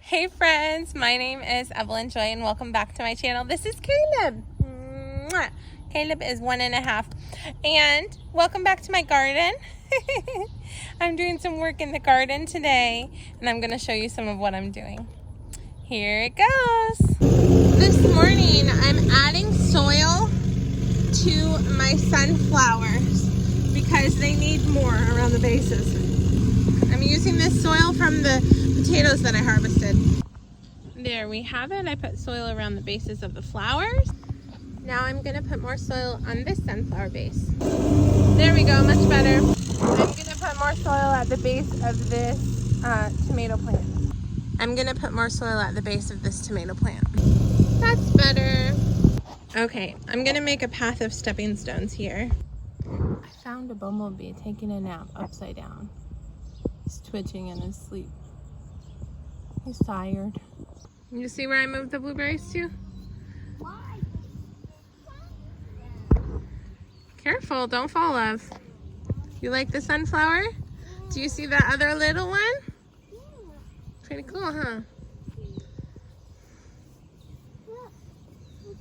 Hey friends, my name is Evelyn Joy and welcome back to my channel. This is Caleb. Mwah. Caleb is 1.5 and welcome back to my garden. I'm doing some work in the garden today and I'm going to show you some of what I'm doing. Here it goes. This morning I'm adding soil to my sunflowers because they need more around the bases. I'm using this soil from the potatoes that I harvested. There we have it. I put soil around the bases of the flowers. Now I'm going to put more soil on this sunflower base. There we go, much better. I'm going to put more soil at the base of this tomato plant. I'm going to put more soil at the base of this tomato plant. That's better. Okay, I'm going to make a path of stepping stones here. I found a bumblebee taking a nap upside down. He's twitching in his sleep. He's tired. You see where I moved the blueberries to? Why? Careful, don't fall, love. You like the sunflower? Do you see that other little one? Yeah. Pretty cool, huh? Look. Look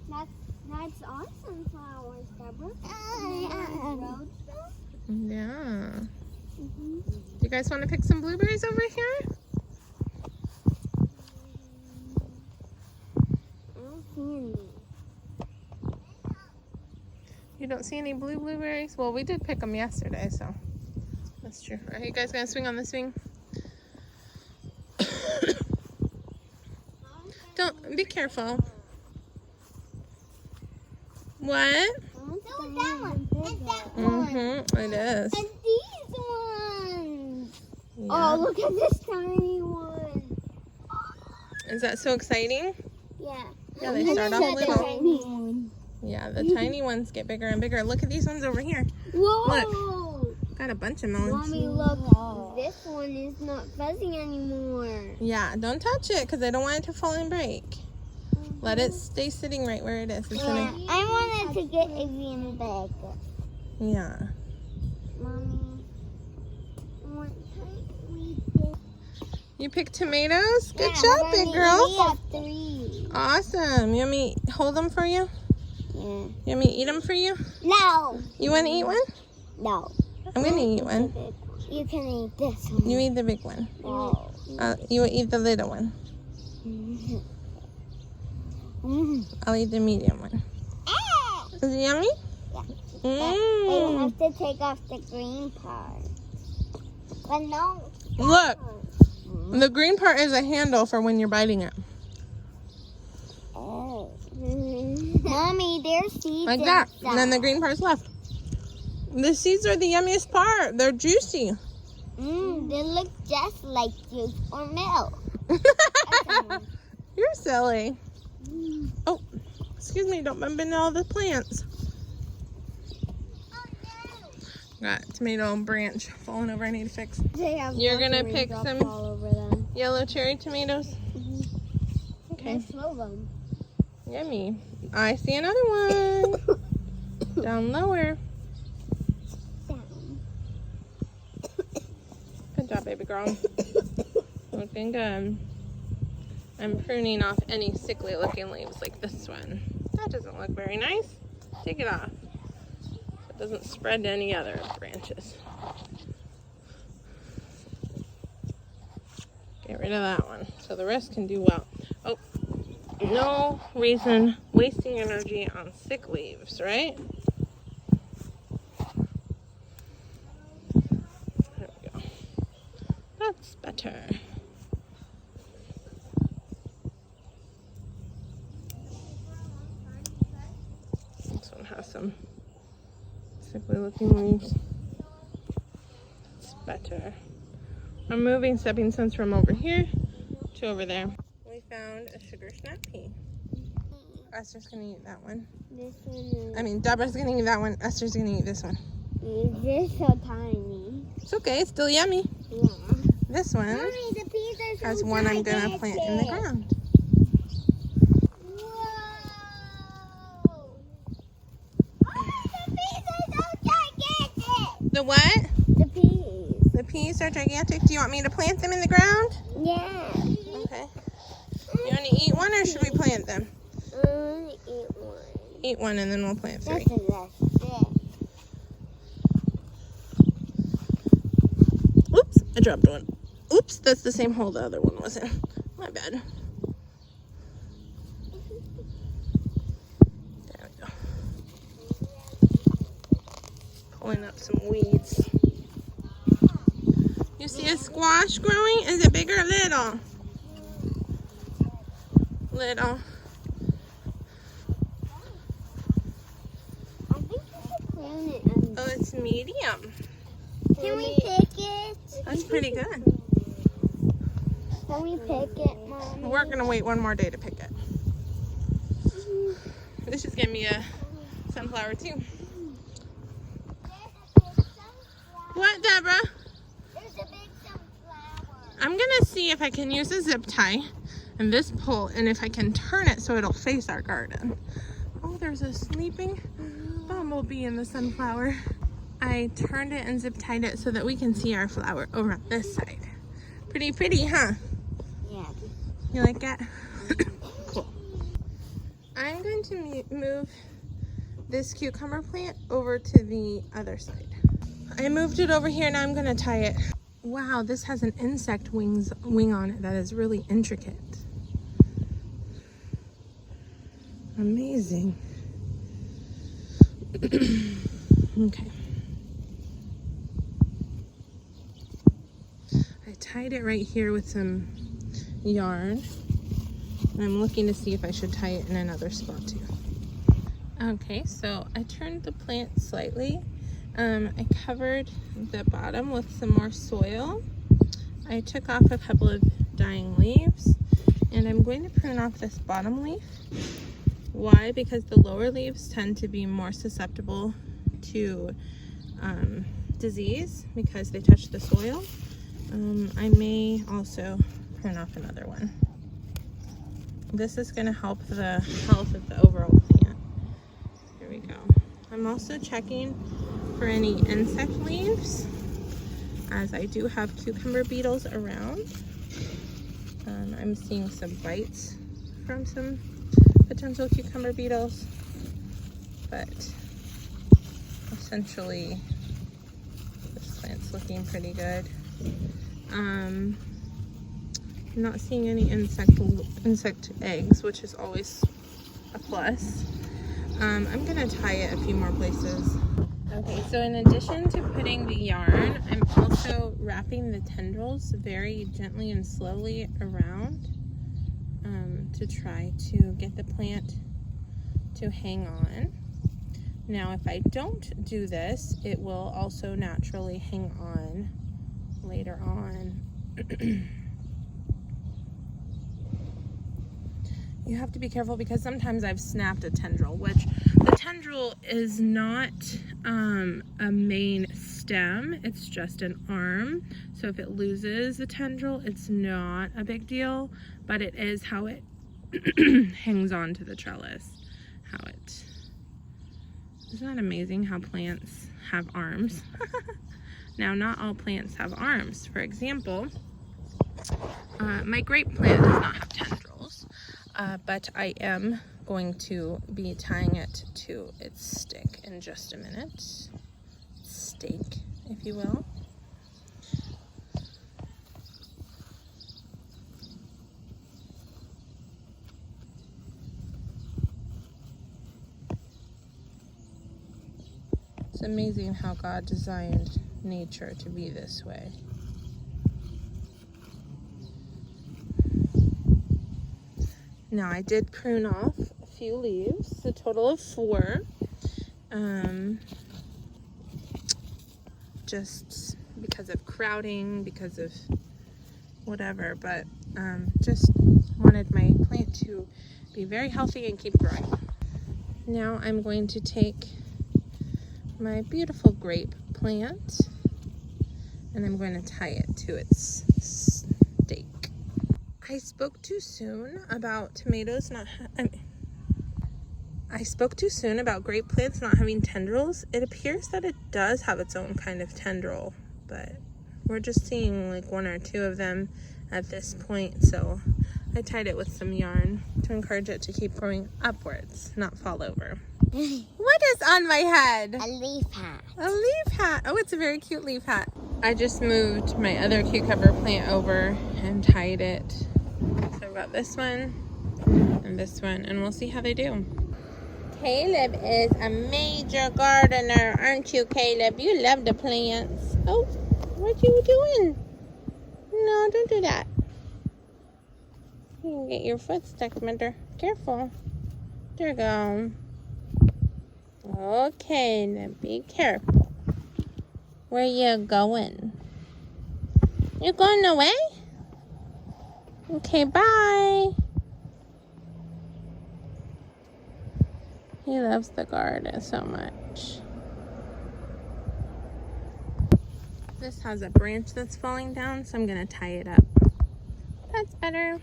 at it. That's awesome flowers, Deborah. Yeah. Do you guys want to pick some blueberries over here? I don't see any. You don't see any blue blueberries? Well, we did pick them yesterday, so that's true. Are you guys going to swing on the swing? Don't, be careful. What? No, that one. And that one. Mm-hmm, it is. And these ones. Yeah. Oh, look at this tiny one. Is that so exciting? Yeah. Yeah, they start off little. Tiny one. Yeah, the tiny ones get bigger and bigger. Look at these ones over here. Whoa. Look, got a bunch of melons. Mommy, look. This one is not fuzzy anymore. Yeah, don't touch it because I don't want it to fall and break. Let it stay sitting right where it is. It's gonna... I wanted to get even big. Yeah. Mommy, I want tiny big. You picked tomatoes? Good Yeah, job, big Mommy, girl. We have 3. Awesome. You want me to hold them for you? Yeah. You want me to eat them for you? No. You want to eat one? No. I'm going to eat one. You can eat this one. You eat the big one. No. You eat the little one. I'll eat the medium one. Is it yummy? Yeah. Mm. I have to take off the green part. But no. Look, the green part is a handle for when you're biting it. Oh. Mommy, there's seeds Like that. inside. And then the green part's left. The seeds are the yummiest part. They're juicy. They look just like juice or milk. You're silly. Oh, excuse me. Don't bump into all the plants. Got a tomato branch falling over. I need to fix. You're going to pick some all over them. yellow cherry tomatoes? Okay. I smell them. Yummy. I see another one. Down lower. Down. Good job, baby girl. Looking good. I'm pruning off any sickly looking leaves like this one. That doesn't look very nice. Take it off. So it doesn't spread to any other branches. Get rid of that one so the rest can do well. Oh, no reason wasting energy on sick leaves, right? There we go. That's better. This one has some sickly looking leaves. It's better. I'm moving stepping stones from over here to over there. We found a sugar snap pea. Esther's gonna eat that one. This one I mean, Deborah's gonna eat that one. Esther's gonna eat this one. is this so tiny. It's okay, it's still yummy. Yeah. This one Mommy, the peas are so has one I'm gonna plant in the ground. Whoa! Oh, the peas are so gigantic! The what? The peas. The peas. These are gigantic. Do you want me to plant them in the ground? Yeah. Okay. You want to eat one or should we plant them? I want to eat one. Eat one and then we'll plant 3. This is a stick. Oops, I dropped one. Oops, that's the same hole the other one was in. My bad. There we go. Pulling up some weeds. You see a squash growing? Is it big or little? Little. I think you should plant it. Oh, it's medium. Can we pick it? That's pretty good. Can we pick it, Mom? We're gonna wait one more day to pick it. This is gonna be a sunflower too. What, Deborah? There's a big sunflower. I'm gonna see if I can use a zip tie and this pole, and if I can turn it so it'll face our garden. Oh, there's a sleeping bumblebee in the sunflower. I turned it and zip tied it so that we can see our flower over on this side. Pretty pretty, huh? Yeah. You like that? Cool. I'm going to move this cucumber plant over to the other side. I moved it over here, now I'm gonna tie it. Wow, this has an insect wing on it that is really intricate. Amazing. Okay. I tied it right here with some yarn. And I'm looking to see if I should tie it in another spot too. Okay, so I turned the plant slightly. I covered the bottom with some more soil. I took off a couple of dying leaves, and I'm going to prune off this bottom leaf. Why? Because the lower leaves tend to be more susceptible to disease because they touch the soil. I may also prune off another one. This is going to help the health of the overall plant. Here we go. I'm also checking for any insect leaves, as I do have cucumber beetles around. I'm seeing some bites from some potential cucumber beetles, but essentially this plant's looking pretty good. I'm not seeing any insect eggs, which is always a plus. I'm gonna tie it a few more places. Okay, so in addition to putting the yarn, I'm also wrapping the tendrils very gently and slowly around to try to get the plant to hang on. Now, if I don't do this, it will also naturally hang on later on. You have to be careful because sometimes I've snapped a tendril, which the tendril is not a main stem, it's just an arm. So if it loses the tendril, it's not a big deal, but it is how it hangs on to the trellis. Isn't that amazing how plants have arms? Now, not all plants have arms. For example, my grape plant does not have tendrils. But I am going to be tying it to its stick in just a minute. Stake, if you will. It's amazing how God designed nature to be this way. Now, I did prune off a few leaves, a total of 4, just because of crowding, because of whatever, but just wanted my plant to be very healthy and keep growing. Now I'm going to take my beautiful grape plant and I'm going to tie it to its stake. I spoke too soon about tomatoes not I spoke too soon about grape plants not having tendrils. It appears that it does have its own kind of tendril, but We're just seeing like 1 or 2 of them at this point, so I tied it with some yarn to encourage it to keep growing upwards, not fall over. What is on my head? A leaf hat. A leaf hat. Oh, it's a very cute leaf hat. I just moved my other cucumber plant over and tied it. So I've got this one and this one, and we'll see how they do. Caleb is a major gardener, aren't you, Caleb? You love the plants. Oh, what you doing? No, don't do that. You can get your foot stuck, Mother. Careful. There you go. Okay, now be careful. Where you going? You going away? Okay, bye. He loves the garden so much. This has a branch that's falling down, so I'm gonna tie it up. That's better.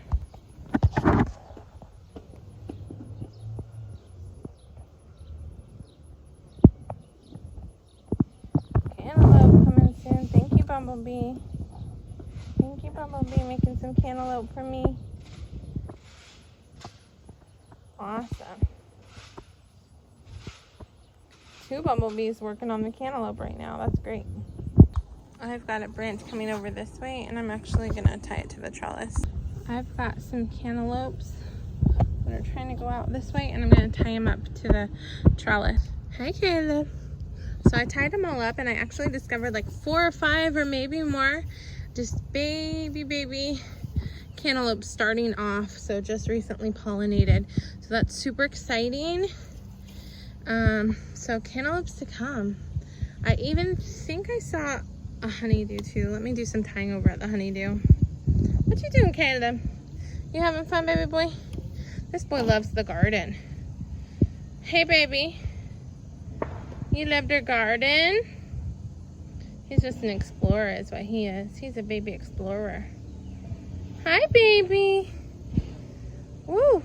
Cantaloupe coming soon. Thank you, Bumblebee. Thank you, Bumblebee, making some cantaloupe for me. Awesome. 2 bumblebees working on the cantaloupe right now. That's great. I've got a branch coming over this way, and I'm actually gonna tie it to the trellis. I've got some cantaloupes that are trying to go out this way, and I'm gonna tie them up to the trellis. Hi, Caleb. So I tied them all up, and I actually discovered like 4 or 5 or maybe more just baby cantaloupe starting off. So just recently pollinated. So that's super exciting. So cantaloupes to come. I even think I saw a honeydew too. Let me do some tying over at the honeydew. What you doing, Caleb? You having fun, baby boy? This boy loves the garden. Hey, baby. You love your garden? He's just an explorer is what he is. He's a baby explorer. Hi, baby. Woo.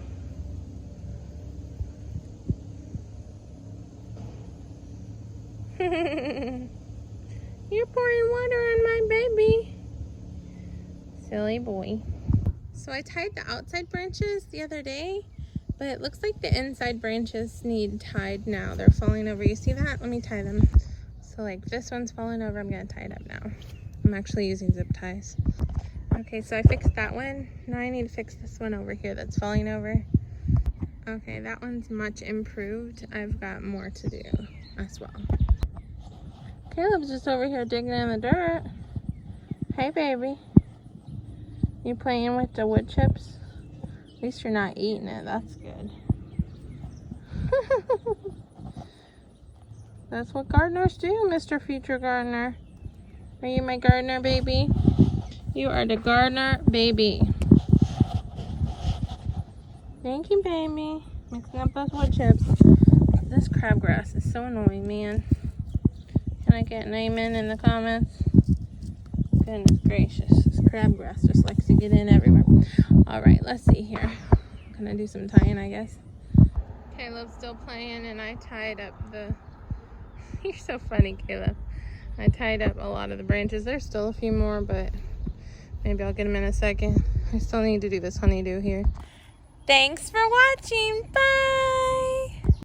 You're pouring water on my baby. Silly boy. So I tied the outside branches the other day, but it looks like the inside branches need tied now. They're falling over. You see that? Let me tie them. So like this one's falling over. I'm gonna tie it up now. I'm actually using zip ties. Okay, so I fixed that one. Now I need to fix this one over here that's falling over. Okay, that one's much improved. I've got more to do as well. Caleb's just over here digging in the dirt. Hey, baby. You playing with the wood chips? At least you're not eating it. That's good. That's what gardeners do, Mr. Future Gardener. Are you my gardener, baby? You are the gardener, baby. Thank you, baby. Mixing up those wood chips. This crabgrass is so annoying, man. Can I get an amen in the comments? Goodness gracious, this crabgrass just likes to get in everywhere. All right, let's see here. I'm gonna do some tying, I guess. Caleb's still playing, and I tied up the... You're so funny, Caleb. I tied up a lot of the branches. There's still a few more, but maybe I'll get them in a second. I still need to do this honeydew here. Thanks for watching. Bye!